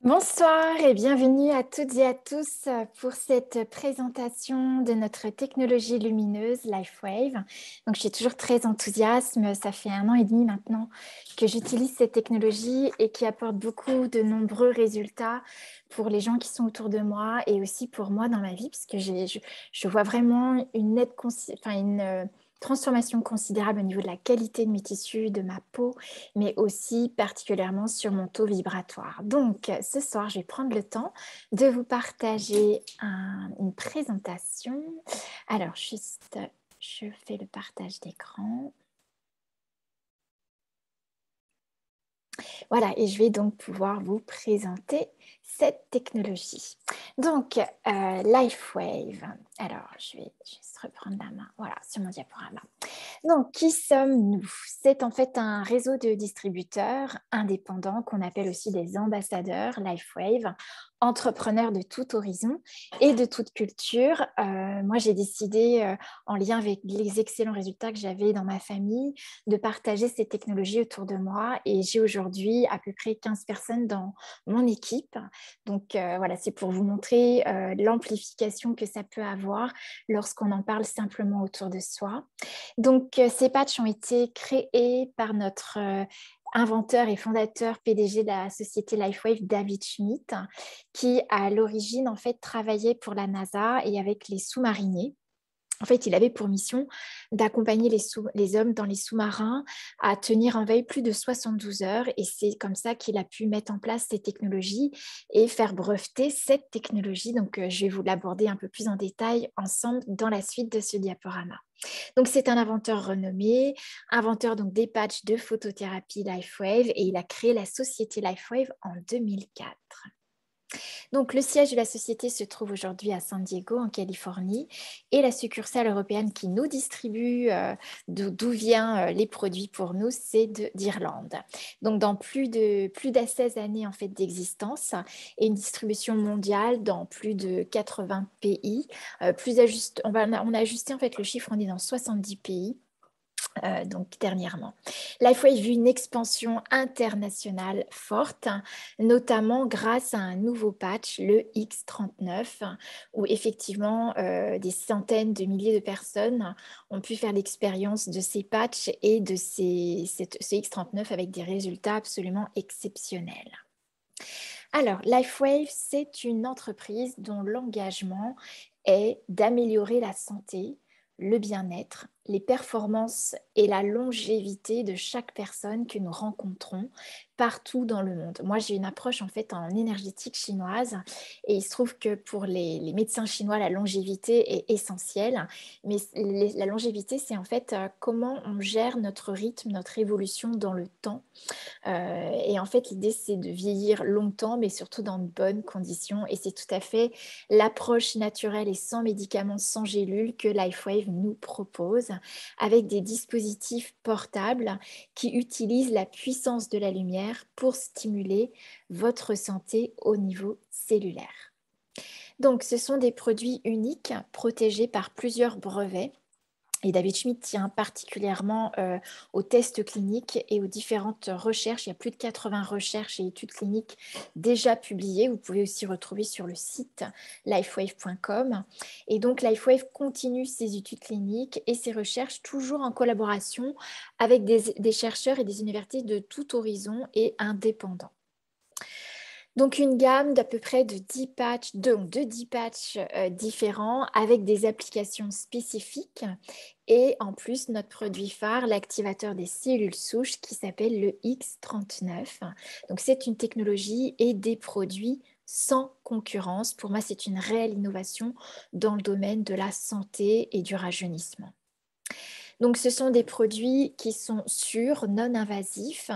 Bonsoir et bienvenue à toutes et à tous pour cette présentation de notre technologie lumineuse LifeWave. Donc, je suis toujours très enthousiaste. Ça fait 1 an et demi maintenant que j'utilise cette technologie et qui apporte beaucoup de nombreux résultats pour les gens qui sont autour de moi et aussi pour moi dans ma vie, parce que je vois vraiment une nette, transformation considérable au niveau de la qualité de mes tissus, de ma peau, mais aussi particulièrement sur mon taux vibratoire. Donc, ce soir, je vais prendre le temps de vous partager une présentation. Alors, juste, je fais le partage d'écran. Voilà, et je vais donc pouvoir vous présenter cette technologie. Donc, LifeWave. Alors, je vais juste reprendre la main. Voilà, sur mon diaporama. Donc, qui sommes-nous? C'est en fait un réseau de distributeurs indépendants qu'on appelle aussi des ambassadeurs LifeWave, entrepreneurs de tout horizon et de toute culture. Moi, j'ai décidé, en lien avec les excellents résultats que j'avais dans ma famille, de partager ces technologies autour de moi. Et j'ai aujourd'hui à peu près 15 personnes dans mon équipe. Donc, voilà, c'est pour vous montrer l'amplification que ça peut avoir lorsqu'on en parle simplement autour de soi. Donc, ces patchs ont été créés par notre inventeur et fondateur PDG de la société LifeWave, David Schmidt, qui à l'origine en fait travaillait pour la NASA et avec les sous-mariniers. En fait, il avait pour mission d'accompagner les hommes dans les sous-marins à tenir en veille plus de 72 heures. Et c'est comme ça qu'il a pu mettre en place ces technologies et faire breveter cette technologie. Donc, je vais vous l'aborder un peu plus en détail ensemble dans la suite de ce diaporama. Donc, c'est un inventeur renommé, inventeur donc des patchs de photothérapie LifeWave, et il a créé la société LifeWave en 2004. Donc, le siège de la société se trouve aujourd'hui à San Diego, en Californie, et la succursale européenne qui nous distribue d'où viennent les produits pour nous, c'est d'Irlande. Donc, dans plus de 16 années en fait d'existence et une distribution mondiale dans plus de 80 pays. On a ajusté en fait le chiffre, on est dans 70 pays. Donc dernièrement. LifeWave a vu une expansion internationale forte, notamment grâce à un nouveau patch, le X39, où effectivement des centaines de milliers de personnes ont pu faire l'expérience de ces patchs et de ce X39 avec des résultats absolument exceptionnels. Alors, LifeWave, c'est une entreprise dont l'engagement est d'améliorer la santé, le bien-être, les performances et la longévité de chaque personne que nous rencontrons partout dans le monde. Moi, j'ai une approche en fait en énergétique chinoise, et il se trouve que pour les médecins chinois, la longévité est essentielle. Mais la longévité, c'est en fait comment on gère notre rythme, notre évolution dans le temps. Et en fait, l'idée, c'est de vieillir longtemps, mais surtout dans de bonnes conditions. Et c'est tout à fait l'approche naturelle et sans médicaments, sans gélules que LifeWave nous propose, avec des dispositifs portables qui utilisent la puissance de la lumière pour stimuler votre santé au niveau cellulaire. Donc, ce sont des produits uniques, protégés par plusieurs brevets. Et David Schmidt tient particulièrement aux tests cliniques et aux différentes recherches. Il y a plus de 80 recherches et études cliniques déjà publiées. Vous pouvez aussi retrouver sur le site lifewave.com. Et donc, LifeWave continue ses études cliniques et ses recherches, toujours en collaboration avec des chercheurs et des universités de tout horizon et indépendants. Donc, une gamme d'à peu près de 10 patchs, de 10 patchs différents avec des applications spécifiques. Et en plus, notre produit phare, l'activateur des cellules souches qui s'appelle le X39. Donc, c'est une technologie et des produits sans concurrence. Pour moi, c'est une réelle innovation dans le domaine de la santé et du rajeunissement. Donc, ce sont des produits qui sont sûrs, non invasifs,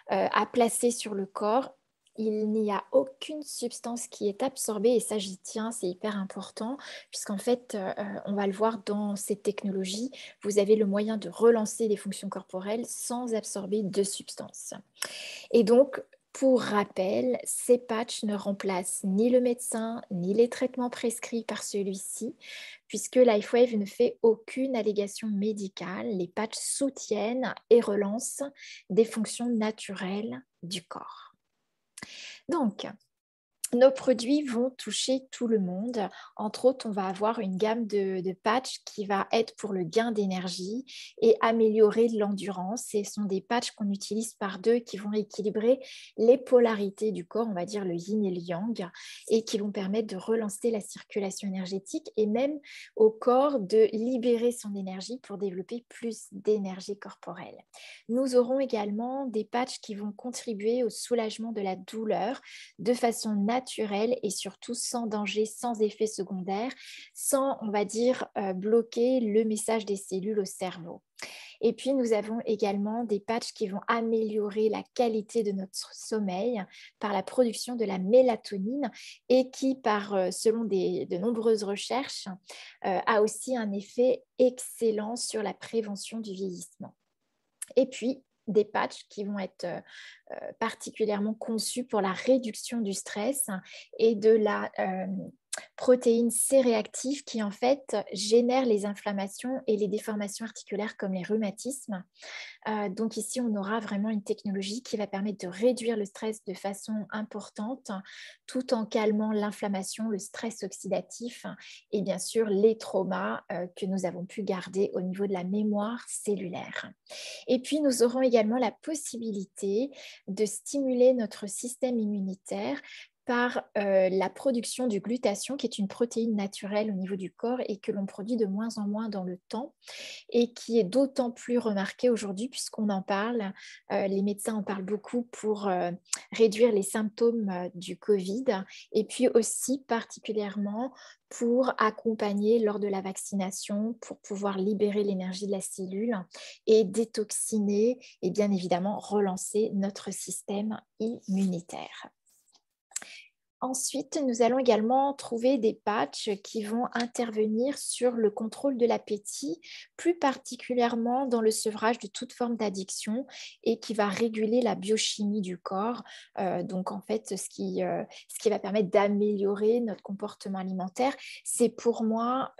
à placer sur le corps. Il n'y a aucune substance qui est absorbée, et ça j'y tiens, c'est hyper important, puisqu'en fait, on va le voir dans cette technologie, vous avez le moyen de relancer les fonctions corporelles sans absorber de substances. Et donc, pour rappel, ces patchs ne remplacent ni le médecin, ni les traitements prescrits par celui-ci, puisque LifeWave ne fait aucune allégation médicale. Les patchs soutiennent et relancent des fonctions naturelles du corps. Donc, nos produits vont toucher tout le monde. Entre autres, on va avoir une gamme de patchs qui va être pour le gain d'énergie et améliorer l'endurance. Ce sont des patchs qu'on utilise par deux qui vont équilibrer les polarités du corps, on va dire le yin et le yang, et qui vont permettre de relancer la circulation énergétique et même au corps de libérer son énergie pour développer plus d'énergie corporelle. Nous aurons également des patchs qui vont contribuer au soulagement de la douleur de façon naturelle et surtout sans danger, sans effet secondaire, sans, on va dire, bloquer le message des cellules au cerveau. Et puis, nous avons également des patchs qui vont améliorer la qualité de notre sommeil par la production de la mélatonine et qui, selon de nombreuses recherches, a aussi un effet excellent sur la prévention du vieillissement. Et puis, des patchs qui vont être particulièrement conçus pour la réduction du stress et de la protéine C-réactive qui en fait génère les inflammations et les déformations articulaires comme les rhumatismes. Donc ici, on aura vraiment une technologie qui va permettre de réduire le stress de façon importante tout en calmant l'inflammation, le stress oxydatif et bien sûr les traumas que nous avons pu garder au niveau de la mémoire cellulaire. Et puis, nous aurons également la possibilité de stimuler notre système immunitaire par la production du glutathion, qui est une protéine naturelle au niveau du corps et que l'on produit de moins en moins dans le temps et qui est d'autant plus remarquée aujourd'hui puisqu'on en parle. Les médecins en parlent beaucoup pour réduire les symptômes du Covid et puis aussi particulièrement pour accompagner lors de la vaccination, pour pouvoir libérer l'énergie de la cellule et détoxiner et bien évidemment relancer notre système immunitaire. Ensuite, nous allons également trouver des patchs qui vont intervenir sur le contrôle de l'appétit, plus particulièrement dans le sevrage de toute forme d'addiction et qui va réguler la biochimie du corps. Donc, en fait, ce qui va permettre d'améliorer notre comportement alimentaire, c'est pour moi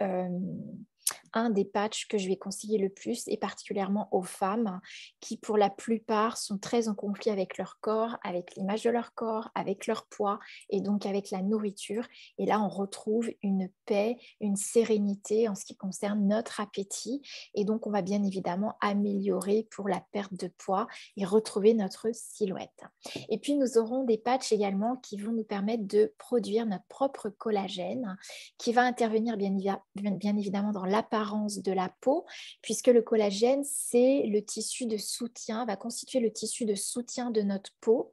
un des patchs que je vais conseiller le plus, et particulièrement aux femmes qui, pour la plupart, sont très en conflit avec leur corps, avec l'image de leur corps, avec leur poids et donc avec la nourriture. Et là, on retrouve une paix, une sérénité en ce qui concerne notre appétit. Et donc, on va bien évidemment améliorer pour la perte de poids et retrouver notre silhouette. Et puis, nous aurons des patchs également qui vont nous permettre de produire notre propre collagène qui va intervenir bien évidemment dans l'apparence de la peau, puisque le collagène, c'est le tissu de soutien, va constituer le tissu de soutien de notre peau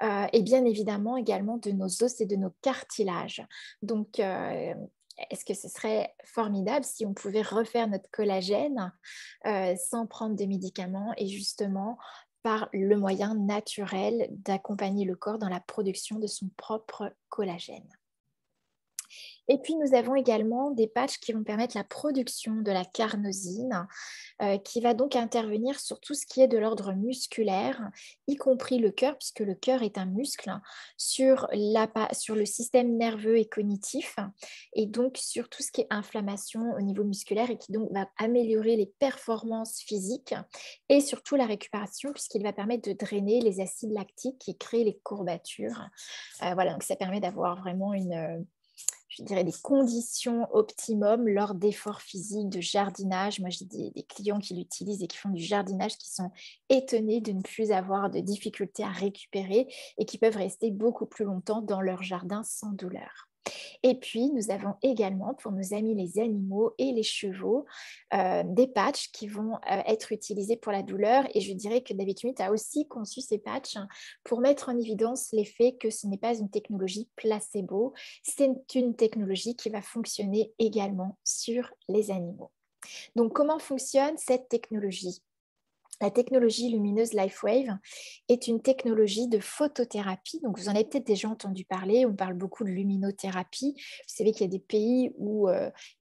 et bien évidemment également de nos os et de nos cartilages. Donc, est-ce que ce serait formidable si on pouvait refaire notre collagène sans prendre de médicaments et justement par le moyen naturel d'accompagner le corps dans la production de son propre collagène. Et puis, nous avons également des patchs qui vont permettre la production de la carnosine, qui va donc intervenir sur tout ce qui est de l'ordre musculaire, y compris le cœur, puisque le cœur est un muscle, sur le système nerveux et cognitif, et donc sur tout ce qui est inflammation au niveau musculaire, et qui donc va améliorer les performances physiques et surtout la récupération, puisqu'il va permettre de drainer les acides lactiques qui créent les courbatures. Voilà, donc ça permet d'avoir vraiment je dirais, des conditions optimum lors d'efforts physiques, de jardinage. Moi, j'ai des clients qui l'utilisent et qui font du jardinage qui sont étonnés de ne plus avoir de difficultés à récupérer et qui peuvent rester beaucoup plus longtemps dans leur jardin sans douleur. Et puis, nous avons également, pour nos amis les animaux et les chevaux, des patchs qui vont être utilisés pour la douleur. Et je dirais que David Smith a aussi conçu ces patchs pour mettre en évidence l'effet que ce n'est pas une technologie placebo, c'est une technologie qui va fonctionner également sur les animaux. Donc, comment fonctionne cette technologie ? La technologie lumineuse LifeWave est une technologie de photothérapie. Donc, vous en avez peut-être déjà entendu parler. On parle beaucoup de luminothérapie. Vous savez qu'il y a des pays où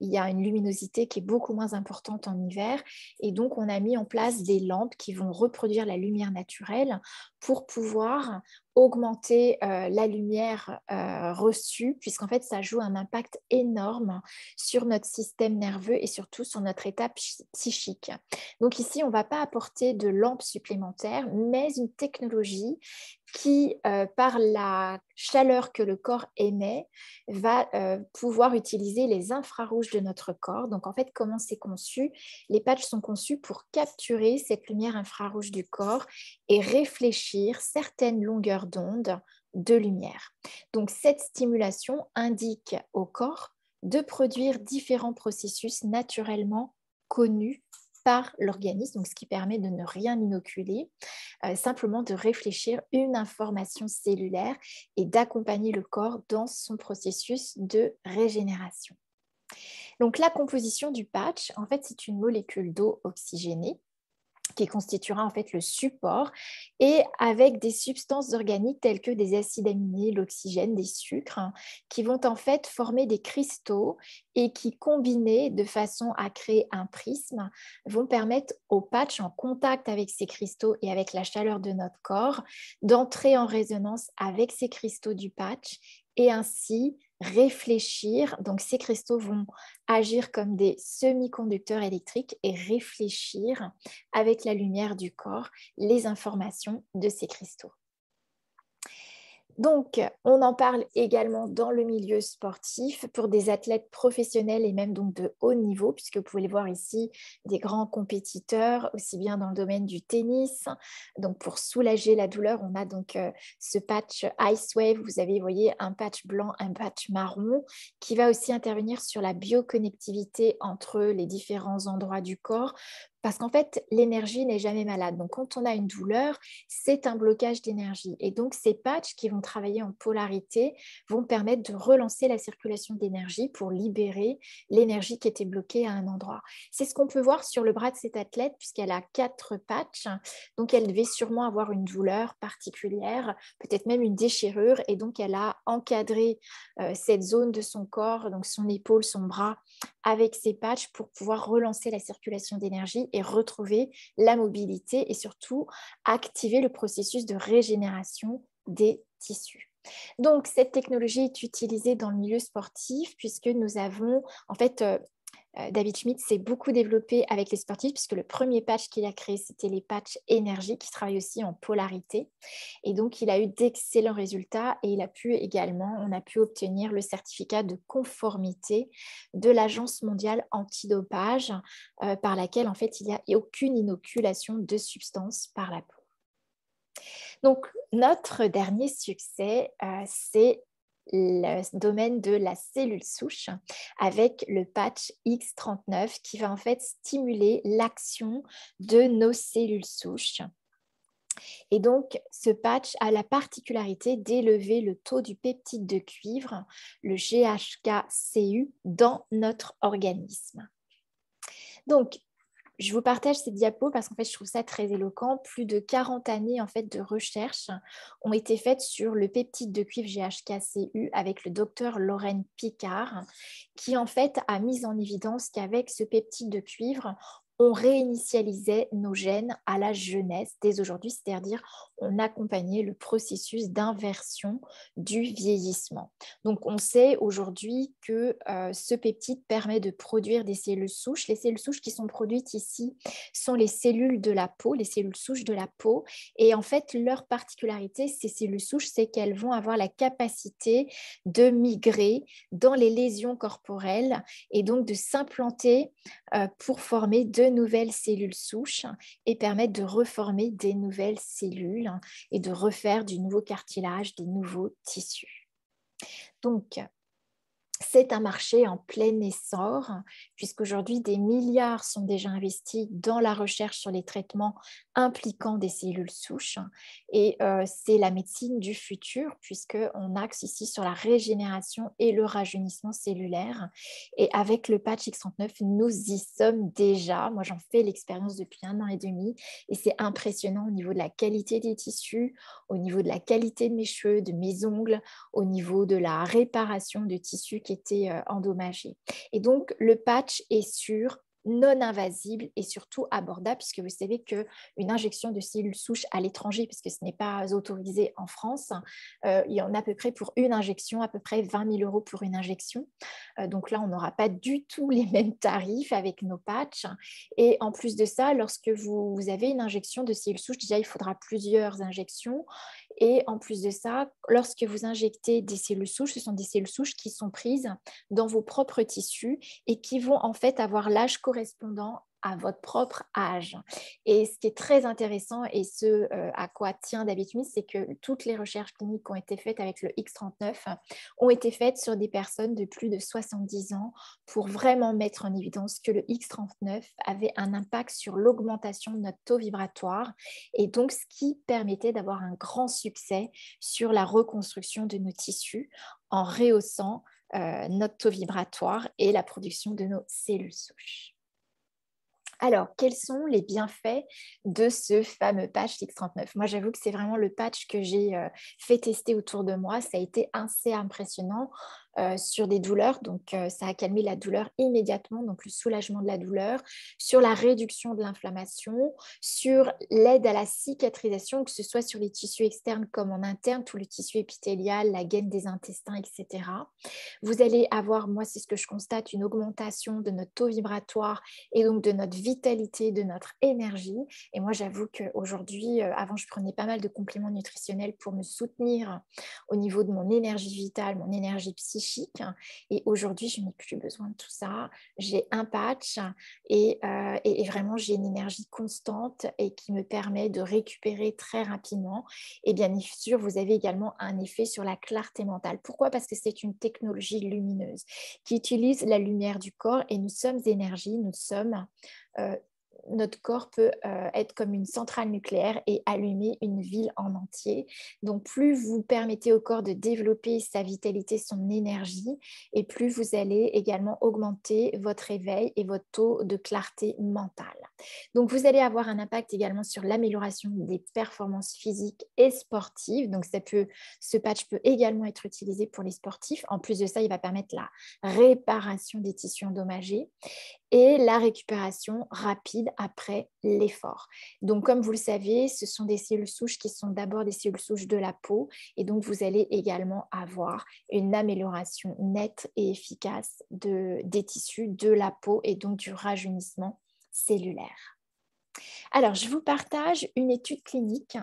il y a une luminosité qui est beaucoup moins importante en hiver. Et donc, on a mis en place des lampes qui vont reproduire la lumière naturelle pour pouvoir augmenter la lumière reçue, puisqu'en fait, ça joue un impact énorme sur notre système nerveux et surtout sur notre état psychique. Donc ici, on ne va pas apporter ajouter de lampes supplémentaires, mais une technologie qui, par la chaleur que le corps émet, va pouvoir utiliser les infrarouges de notre corps. Donc, en fait, comment c'est conçu? Les patchs sont conçus pour capturer cette lumière infrarouge du corps et réfléchir certaines longueurs d'onde de lumière. Donc, cette stimulation indique au corps de produire différents processus naturellement connus par l'organisme, donc ce qui permet de ne rien inoculer, simplement de réfléchir une information cellulaire et d'accompagner le corps dans son processus de régénération. Donc la composition du patch, en fait, c'est une molécule d'eau oxygénée qui constituera en fait le support et avec des substances organiques telles que des acides aminés, l'oxygène, des sucres, qui vont en fait former des cristaux et qui, combinés de façon à créer un prisme, vont permettre au patch en contact avec ces cristaux et avec la chaleur de notre corps d'entrer en résonance avec ces cristaux du patch et ainsi réfléchir. Donc ces cristaux vont agir comme des semi-conducteurs électriques et réfléchir avec la lumière du corps les informations de ces cristaux. Donc, on en parle également dans le milieu sportif pour des athlètes professionnels et même donc de haut niveau, puisque vous pouvez le voir ici, des grands compétiteurs, aussi bien dans le domaine du tennis. Donc, pour soulager la douleur, on a donc ce patch Ice Wave. Vous avez, vous voyez, un patch blanc, un patch marron, qui va aussi intervenir sur la bioconnectivité entre les différents endroits du corps. Parce qu'en fait, l'énergie n'est jamais malade. Donc, quand on a une douleur, c'est un blocage d'énergie. Et donc, ces patchs qui vont travailler en polarité vont permettre de relancer la circulation d'énergie pour libérer l'énergie qui était bloquée à un endroit. C'est ce qu'on peut voir sur le bras de cette athlète puisqu'elle a 4 patchs. Donc, elle devait sûrement avoir une douleur particulière, peut-être même une déchirure. Et donc, elle a encadré cette zone de son corps, donc son épaule, son bras, avec ces patchs pour pouvoir relancer la circulation d'énergie et retrouver la mobilité et surtout activer le processus de régénération des tissus. Donc, cette technologie est utilisée dans le milieu sportif puisque nous avons, en fait, David Schmidt s'est beaucoup développé avec les sportifs puisque le premier patch qu'il a créé, c'était les patchs énergie qui travaillent aussi en polarité. Et donc, il a eu d'excellents résultats et on a pu obtenir le certificat de conformité de l'Agence mondiale antidopage par laquelle, en fait, il n'y a aucune inoculation de substances par la peau. Donc, notre dernier succès, c'est le domaine de la cellule souche avec le patch X39 qui va en fait stimuler l'action de nos cellules souches. Et donc, ce patch a la particularité d'élever le taux du peptide de cuivre, le GHK-Cu, dans notre organisme. Donc, je vous partage cette diapo parce qu'en fait, je trouve ça très éloquent. Plus de 40 années en fait, de recherche ont été faites sur le peptide de cuivre GHK-Cu avec le docteur Lorraine Picard, qui en fait a mis en évidence qu'avec ce peptide de cuivre, on réinitialisait nos gènes à la jeunesse dès aujourd'hui, c'est-à-dire on accompagnait le processus d'inversion du vieillissement. Donc on sait aujourd'hui que ce peptide permet de produire des cellules souches. Les cellules souches qui sont produites ici sont les cellules de la peau, les cellules souches de la peau. Et en fait, leur particularité, ces cellules souches, c'est qu'elles vont avoir la capacité de migrer dans les lésions corporelles et donc de s'implanter pour former de nouvelles cellules souches et permettre de reformer des nouvelles cellules et de refaire du nouveau cartilage, des nouveaux tissus. Donc, c'est un marché en plein essor, puisqu'aujourd'hui, des milliards sont déjà investis dans la recherche sur les traitements impliquant des cellules souches. Et c'est la médecine du futur, puisqu'on axe ici sur la régénération et le rajeunissement cellulaire. Et avec le patch X39, nous y sommes déjà. Moi, j'en fais l'expérience depuis 1 an et demi. Et c'est impressionnant au niveau de la qualité des tissus, au niveau de la qualité de mes cheveux, de mes ongles, au niveau de la réparation de tissus qui étaient endommagés. Et donc, le patch est sûr non invasible et surtout abordable, puisque vous savez qu'une injection de cellules souches à l'étranger, puisque ce n'est pas autorisé en France, il y en a à peu près pour une injection, à peu près 20 000 € pour une injection. Donc là, on n'aura pas du tout les mêmes tarifs avec nos patchs. Et en plus de ça, lorsque vous avez une injection de cellules souches, déjà, il faudra plusieurs injections. Et en plus de ça, lorsque vous injectez des cellules souches, ce sont des cellules souches qui sont prises dans vos propres tissus et qui vont en fait avoir l'âge correspondant à votre propre âge. Et ce qui est très intéressant et ce à quoi tient David Smith, c'est que toutes les recherches cliniques qui ont été faites avec le X39 ont été faites sur des personnes de plus de 70 ans pour vraiment mettre en évidence que le X39 avait un impact sur l'augmentation de notre taux vibratoire et donc ce qui permettait d'avoir un grand succès sur la reconstruction de nos tissus en rehaussant notre taux vibratoire et la production de nos cellules souches. Alors, quels sont les bienfaits de ce fameux patch X39? Moi, j'avoue que c'est vraiment le patch que j'ai fait tester autour de moi. Ça a été assez impressionnant sur des douleurs. Donc, ça a calmé la douleur immédiatement, donc le soulagement de la douleur, sur la réduction de l'inflammation, sur l'aide à la cicatrisation, que ce soit sur les tissus externes comme en interne, tout le tissu épithélial, la gaine des intestins, etc. Vous allez avoir, moi, c'est ce que je constate, une augmentation de notre taux vibratoire et donc de notre vitalité, de notre énergie. Et moi, j'avoue qu'aujourd'hui, avant, je prenais pas mal de compléments nutritionnels pour me soutenir au niveau de mon énergie vitale, mon énergie psychique. Et aujourd'hui, je n'ai plus besoin de tout ça. J'ai un patch et vraiment, j'ai une énergie constante et qui me permet de récupérer très rapidement. Et bien sûr, vous avez également un effet sur la clarté mentale. Pourquoi? Parce que c'est une technologie lumineuse qui utilise la lumière du corps et nous sommes énergie, nous sommes euh, notre corps peut être comme une centrale nucléaire et allumer une ville en entier. Donc, plus vous permettez au corps de développer sa vitalité, son énergie, et plus vous allez également augmenter votre éveil et votre taux de clarté mentale. Donc, vous allez avoir un impact également sur l'amélioration des performances physiques et sportives. Donc, ce patch peut également être utilisé pour les sportifs. En plus de ça, il va permettre la réparation des tissus endommagés et la récupération rapide après l'effort. Donc, comme vous le savez, ce sont des cellules souches qui sont d'abord des cellules souches de la peau et donc vous allez également avoir une amélioration nette et efficace des tissus de la peau et donc du rajeunissement cellulaire. Alors, je vous partage une étude clinique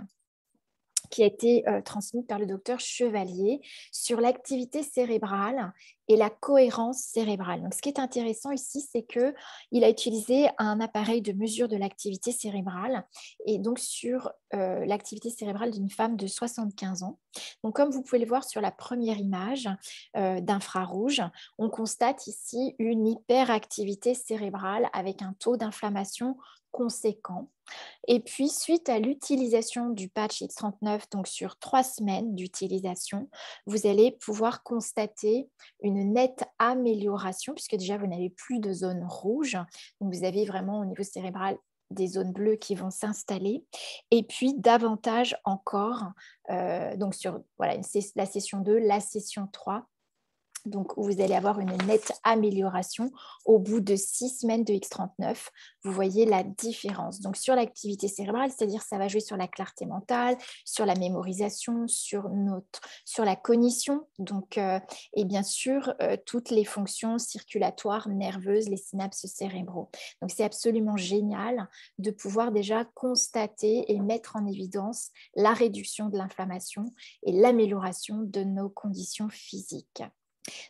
qui a été transmise par le docteur Chevalier sur l'activité cérébrale et la cohérence cérébrale. Donc, ce qui est intéressant ici, c'est qu'il a utilisé un appareil de mesure de l'activité cérébrale et donc sur l'activité cérébrale d'une femme de 75 ans. Donc, comme vous pouvez le voir sur la première image d'infrarouge, on constate ici une hyperactivité cérébrale avec un taux d'inflammation conséquent. Et puis, suite à l'utilisation du patch X39, donc sur 3 semaines d'utilisation, vous allez pouvoir constater une nette amélioration, puisque déjà, vous n'avez plus de zone rouge. Donc, vous avez vraiment au niveau cérébral des zones bleues qui vont s'installer. Et puis, davantage encore, donc sur voilà, la session 2, la session 3, donc vous allez avoir une nette amélioration au bout de 6 semaines de X39. Vous voyez la différence. Donc sur l'activité cérébrale, c'est-à-dire ça va jouer sur la clarté mentale, sur la mémorisation, sur la cognition, donc, et bien sûr toutes les fonctions circulatoires, nerveuses, les synapses cérébraux. Donc c'est absolument génial de pouvoir déjà constater et mettre en évidence la réduction de l'inflammation et l'amélioration de nos conditions physiques.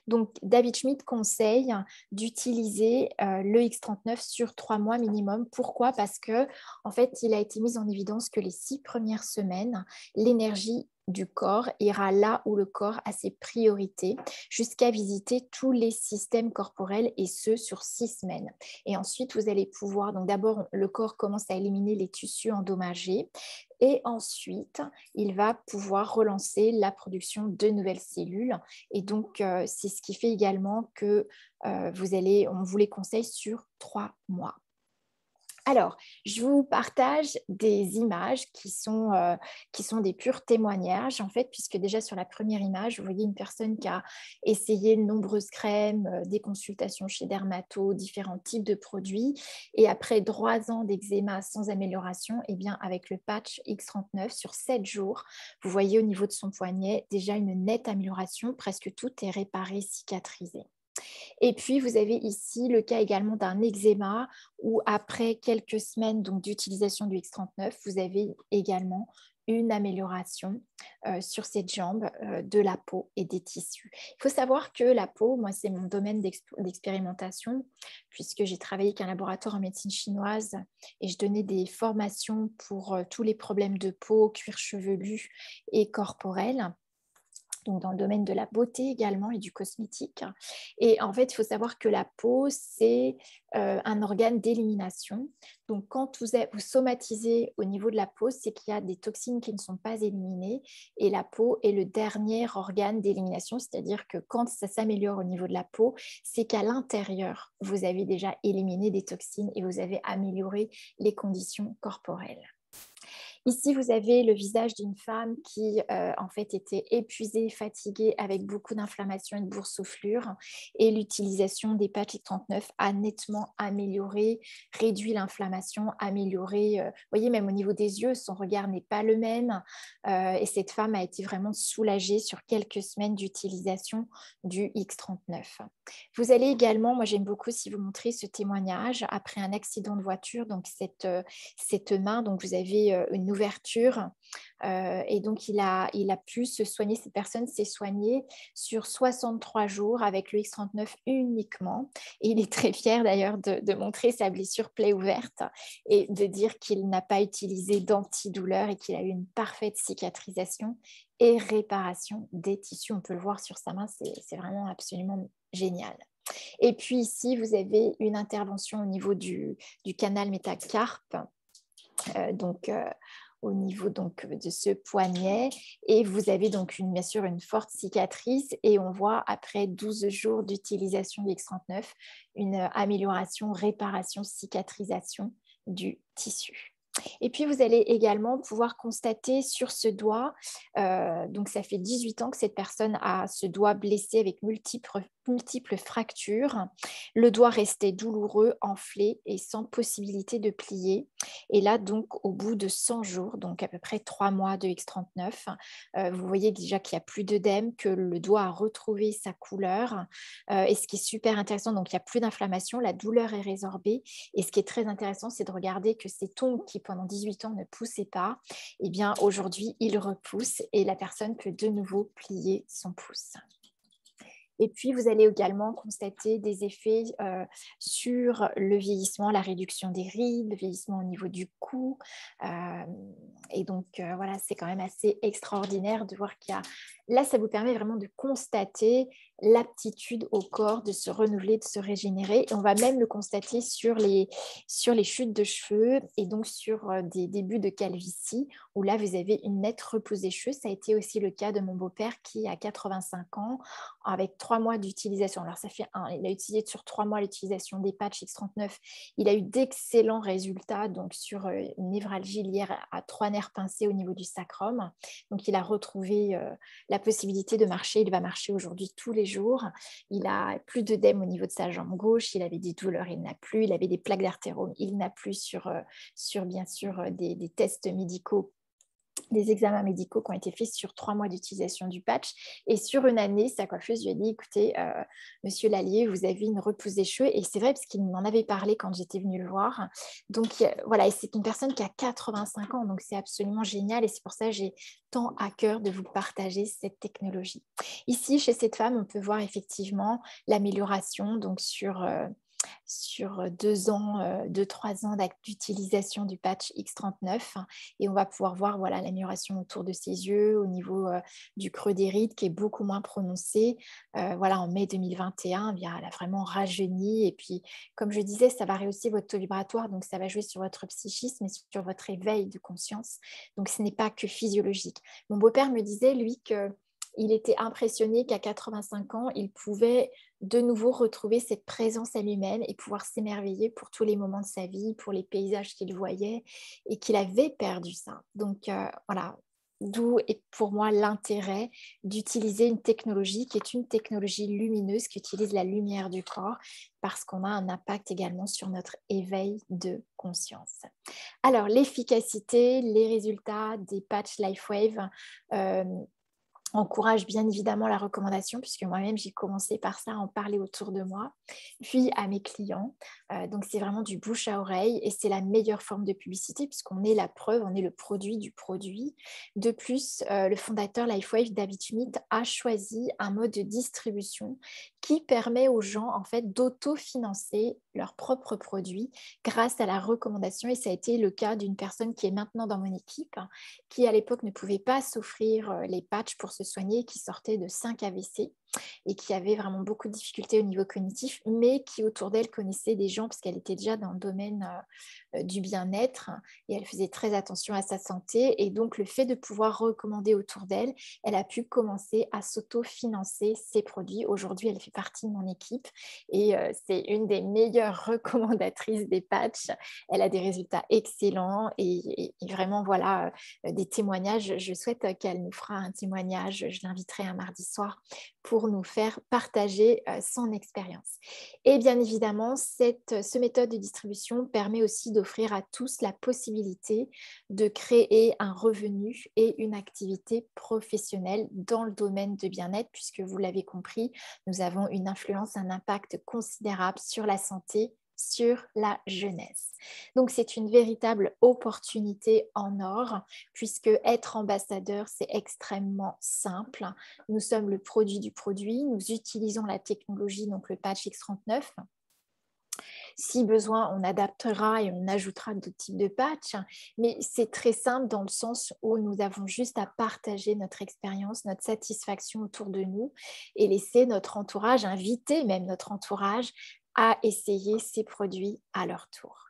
Donc, David Schmidt conseille d'utiliser le X39 sur 3 mois minimum. Pourquoi? Parce que, en fait, il a été mis en évidence que les 6 premières semaines, l'énergie du corps ira là où le corps a ses priorités jusqu'à visiter tous les systèmes corporels et ce sur 6 semaines. Et ensuite, vous allez pouvoir, donc d'abord, le corps commence à éliminer les tissus endommagés et ensuite, il va pouvoir relancer la production de nouvelles cellules. Et donc, c'est ce qui fait également que on vous les conseille sur 3 mois. Alors, je vous partage des images qui sont des purs témoignages, en fait, puisque déjà sur la première image, vous voyez une personne qui a essayé de nombreuses crèmes, des consultations chez dermato, différents types de produits. Et après 3 ans d'eczéma sans amélioration, eh bien, avec le patch X39 sur 7 jours, vous voyez au niveau de son poignet déjà une nette amélioration, presque tout est réparé, cicatrisé. Et puis, vous avez ici le cas également d'un eczéma où après quelques semaines donc, d'utilisation du X39, vous avez également une amélioration sur cette jambe de la peau et des tissus. Il faut savoir que la peau, moi, c'est mon domaine d'expérimentation puisque j'ai travaillé avec un laboratoire en médecine chinoise et je donnais des formations pour tous les problèmes de peau, cuir chevelu et corporel, donc dans le domaine de la beauté également et du cosmétique. Et en fait, il faut savoir que la peau, c'est un organe d'élimination. Donc, quand vous somatisez au niveau de la peau, c'est qu'il y a des toxines qui ne sont pas éliminées et la peau est le dernier organe d'élimination, c'est-à-dire que quand ça s'améliore au niveau de la peau, c'est qu'à l'intérieur, vous avez déjà éliminé des toxines et vous avez amélioré les conditions corporelles. Ici, vous avez le visage d'une femme qui, en fait, était épuisée, fatiguée, avec beaucoup d'inflammation et de boursouflure. Et l'utilisation des patchs 39 a nettement amélioré, réduit l'inflammation, amélioré. Vous voyez, même au niveau des yeux, son regard n'est pas le même. Et cette femme a été vraiment soulagée sur quelques semaines d'utilisation du X39. Vous allez également, moi j'aime beaucoup si vous montrez ce témoignage après un accident de voiture, donc cette main, donc vous avez une ouverture et donc il a pu se soigner, cette personne s'est soignée sur 63 jours avec le X39 uniquement et il est très fier d'ailleurs de montrer sa blessure plaie ouverte et de dire qu'il n'a pas utilisé d'antidouleur et qu'il a eu une parfaite cicatrisation et réparation des tissus. On peut le voir sur sa main, c'est vraiment absolument génial. Et puis ici, vous avez une intervention au niveau du canal métacarpe, donc au niveau donc, de ce poignet. Et vous avez donc bien sûr une forte cicatrice et on voit après 12 jours d'utilisation du X39 une amélioration, réparation, cicatrisation du tissu. Et puis, vous allez également pouvoir constater sur ce doigt, donc ça fait 18 ans que cette personne a ce doigt blessé avec multiples fractures. Le doigt restait douloureux, enflé et sans possibilité de plier. Et là, donc, au bout de 100 jours, donc à peu près 3 mois de X39, vous voyez déjà qu'il n'y a plus d'œdème, que le doigt a retrouvé sa couleur. Et ce qui est super intéressant, donc il n'y a plus d'inflammation, la douleur est résorbée. Et ce qui est très intéressant, c'est de regarder que ces ongles qui pendant 18 ans ne poussaient pas, eh bien aujourd'hui, ils repoussent et la personne peut de nouveau plier son pouce. Et puis, vous allez également constater des effets sur le vieillissement, la réduction des rides, le vieillissement au niveau du cou. Et donc, voilà, c'est quand même assez extraordinaire de voir qu'il y a... Là, ça vous permet vraiment de constater l'aptitude au corps de se renouveler, de se régénérer. Et on va même le constater sur les chutes de cheveux et donc sur des débuts de calvitie, où là, vous avez une nette repousse des cheveux. Ça a été aussi le cas de mon beau-père qui a 85 ans, avec 3 mois d'utilisation. Alors, il a utilisé sur 3 mois l'utilisation des patchs X39. Il a eu d'excellents résultats donc sur une névralgie liée à 3 nerfs pincés au niveau du sacrum. Donc, il a retrouvé la possibilité de marcher. Il va marcher aujourd'hui tous les jours. Il a plus d'œdème au niveau de sa jambe gauche. Il avait des douleurs, il n'a plus. Il avait des plaques d'artérome, il n'a plus sur bien sûr des tests médicaux, des examens médicaux qui ont été faits sur 3 mois d'utilisation du patch. Et sur une année, sa coiffeuse lui a dit, écoutez, monsieur Lallier, vous avez une repousse des cheveux. Et c'est vrai parce qu'il m'en avait parlé quand j'étais venue le voir. Donc voilà, et c'est une personne qui a 85 ans, donc c'est absolument génial. Et c'est pour ça que j'ai tant à cœur de vous partager cette technologie. Ici, chez cette femme, on peut voir effectivement l'amélioration donc sur 2 ans, 2-3 ans d'utilisation du patch X39 et on va pouvoir voir voilà, l'amélioration autour de ses yeux, au niveau du creux des rides qui est beaucoup moins prononcé. Voilà, en mai 2021, eh bien, elle a vraiment rajeuni et puis comme je disais, ça va rehausser votre taux vibratoire, donc ça va jouer sur votre psychisme et sur votre éveil de conscience. Donc ce n'est pas que physiologique. Mon beau-père me disait, lui, que il était impressionné qu'à 85 ans, il pouvait de nouveau retrouver cette présence à lui-même et pouvoir s'émerveiller pour tous les moments de sa vie, pour les paysages qu'il voyait et qu'il avait perdu ça. Donc voilà, d'où est pour moi l'intérêt d'utiliser une technologie qui est une technologie lumineuse, qui utilise la lumière du corps, parce qu'on a un impact également sur notre éveil de conscience. Alors, l'efficacité, les résultats des patchs LifeWave, euh, encourage bien évidemment la recommandation, puisque moi-même j'ai commencé par ça, à en parler autour de moi, puis à mes clients. Donc c'est vraiment du bouche à oreille et c'est la meilleure forme de publicité puisqu'on est la preuve, on est le produit du produit. De plus, le fondateur LifeWave, David Schmidt, a choisi un mode de distribution qui permet aux gens en fait d'autofinancer leurs propres produits grâce à la recommandation, et ça a été le cas d'une personne qui est maintenant dans mon équipe, qui à l'époque ne pouvait pas s'offrir les patchs pour se soigner, qui sortait de 5 AVC et qui avait vraiment beaucoup de difficultés au niveau cognitif, mais qui autour d'elle connaissait des gens, parce qu'elle était déjà dans le domaine du bien-être et elle faisait très attention à sa santé. Et donc, le fait de pouvoir recommander autour d'elle, elle a pu commencer à s'auto-financer ses produits. Aujourd'hui, elle fait partie de mon équipe et c'est une des meilleures recommandatrices des patchs. Elle a des résultats excellents et vraiment, voilà, des témoignages. Je souhaite qu'elle nous fera un témoignage. Je l'inviterai un mardi soir pour nous faire partager son expérience. Et bien évidemment, ce méthode de distribution permet aussi d'offrir à tous la possibilité de créer un revenu et une activité professionnelle dans le domaine de bien-être, puisque vous l'avez compris, nous avons une influence, un impact considérable sur la santé, sur la jeunesse. Donc c'est une véritable opportunité en or, puisque être ambassadeur, c'est extrêmement simple. Nous sommes le produit du produit, nous utilisons la technologie, donc le patch X39. Si besoin, on adaptera et on ajoutera d'autres types de patchs, mais c'est très simple dans le sens où nous avons juste à partager notre expérience, notre satisfaction autour de nous et laisser notre entourage, inviter même notre entourage à essayer ces produits à leur tour.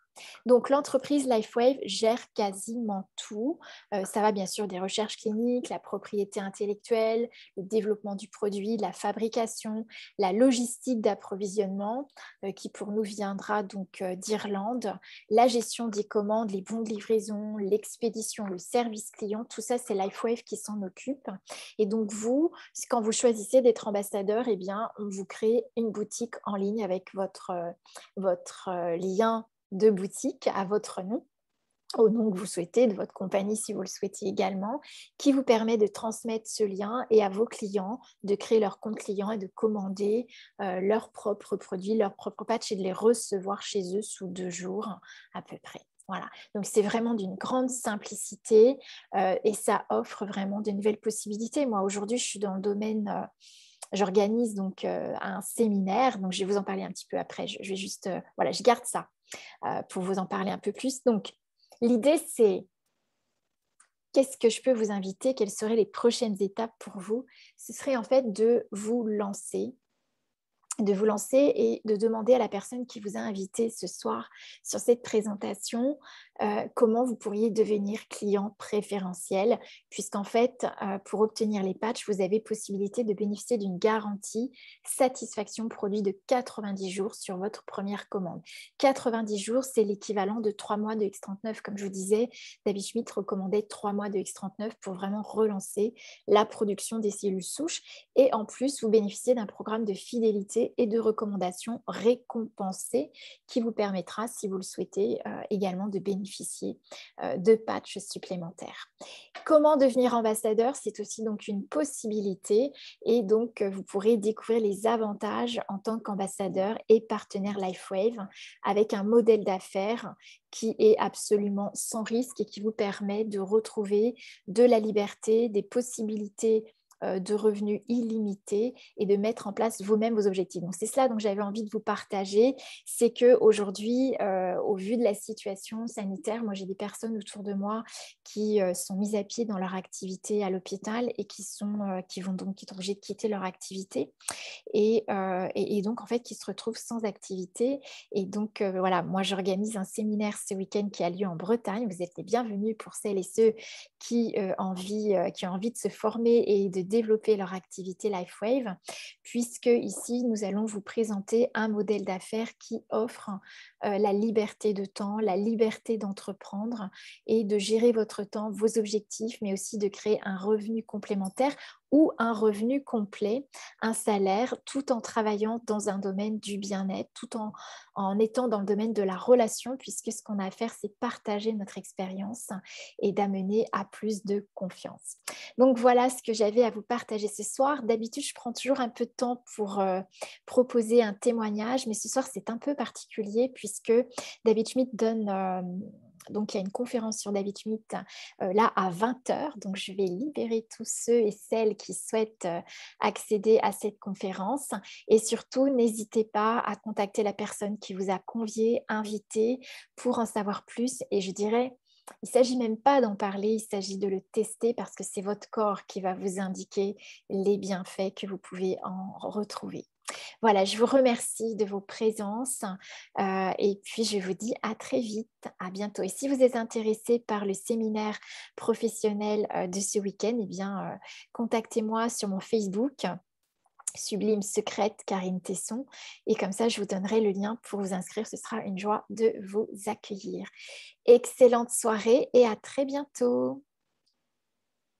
Donc, l'entreprise LifeWave gère quasiment tout. Ça va bien sûr des recherches cliniques, la propriété intellectuelle, le développement du produit, la fabrication, la logistique d'approvisionnement, qui pour nous viendra donc d'Irlande, la gestion des commandes, les bons de livraison, l'expédition, le service client, tout ça, c'est LifeWave qui s'en occupe. Et donc, vous, quand vous choisissez d'être ambassadeur, eh bien, on vous crée une boutique en ligne avec votre lien de boutique à votre nom, au nom que vous souhaitez, de votre compagnie si vous le souhaitez également, qui vous permet de transmettre ce lien et à vos clients de créer leur compte client et de commander leurs propres produits, leurs propres patchs et de les recevoir chez eux sous 2 jours à peu près. Voilà, donc c'est vraiment d'une grande simplicité et ça offre vraiment de nouvelles possibilités. Moi aujourd'hui, je suis dans le domaine... J'organise donc un séminaire, donc je vais vous en parler un petit peu après. Je vais juste, voilà, je garde ça pour vous en parler un peu plus. Donc, l'idée, c'est qu'est-ce que je peux vous inviter? Quelles seraient les prochaines étapes pour vous? Ce serait en fait de vous lancer et de demander à la personne qui vous a invité ce soir sur cette présentation comment vous pourriez devenir client préférentiel, puisqu'en fait, pour obtenir les patchs, vous avez possibilité de bénéficier d'une garantie satisfaction produit de 90 jours sur votre première commande. 90 jours, c'est l'équivalent de 3 mois de X39. Comme je vous disais, David Schmidt recommandait 3 mois de X39 pour vraiment relancer la production des cellules souches. Et en plus, vous bénéficiez d'un programme de fidélité et de recommandations récompensées qui vous permettra, si vous le souhaitez, également de bénéficier de patchs supplémentaires. Comment devenir ambassadeur? C'est aussi donc une possibilité et donc vous pourrez découvrir les avantages en tant qu'ambassadeur et partenaire LifeWave avec un modèle d'affaires qui est absolument sans risque et qui vous permet de retrouver de la liberté, des possibilités de revenus illimités et de mettre en place vous-même vos objectifs. Donc, c'est cela dont j'avais envie de vous partager, c'est qu'aujourd'hui, au vu de la situation sanitaire, moi j'ai des personnes autour de moi qui sont mises à pied dans leur activité à l'hôpital et qui vont donc être obligées de quitter leur activité et donc en fait qui se retrouvent sans activité. Et donc voilà, moi j'organise un séminaire ce week-end qui a lieu en Bretagne. Vous êtes les bienvenus pour celles et ceux qui ont envie de se former et de développer leur activité LifeWave, puisque ici, nous allons vous présenter un modèle d'affaires qui offre la liberté de temps, la liberté d'entreprendre et de gérer votre temps, vos objectifs, mais aussi de créer un revenu complémentaire ou un revenu complet, un salaire, tout en travaillant dans un domaine du bien-être, tout en étant dans le domaine de la relation, puisque ce qu'on a à faire, c'est partager notre expérience et d'amener à plus de confiance. Donc voilà ce que j'avais à vous partager ce soir. D'habitude, je prends toujours un peu de temps pour proposer un témoignage, mais ce soir, c'est un peu particulier puisque David Schmidt donne... donc, il y a une conférence sur David Schmidt là à 20h. Donc, je vais libérer tous ceux et celles qui souhaitent accéder à cette conférence. Et surtout, n'hésitez pas à contacter la personne qui vous a convié, invité pour en savoir plus. Et je dirais, il ne s'agit même pas d'en parler, il s'agit de le tester parce que c'est votre corps qui va vous indiquer les bienfaits que vous pouvez en retrouver. Voilà, je vous remercie de vos présences et puis je vous dis à très vite, à bientôt. Et si vous êtes intéressé par le séminaire professionnel de ce week-end, eh bien, contactez-moi sur mon Facebook. Sublime Secrète Karine Tesson et comme ça je vous donnerai le lien pour vous inscrire, ce sera une joie de vous accueillir. Excellente soirée et à très bientôt.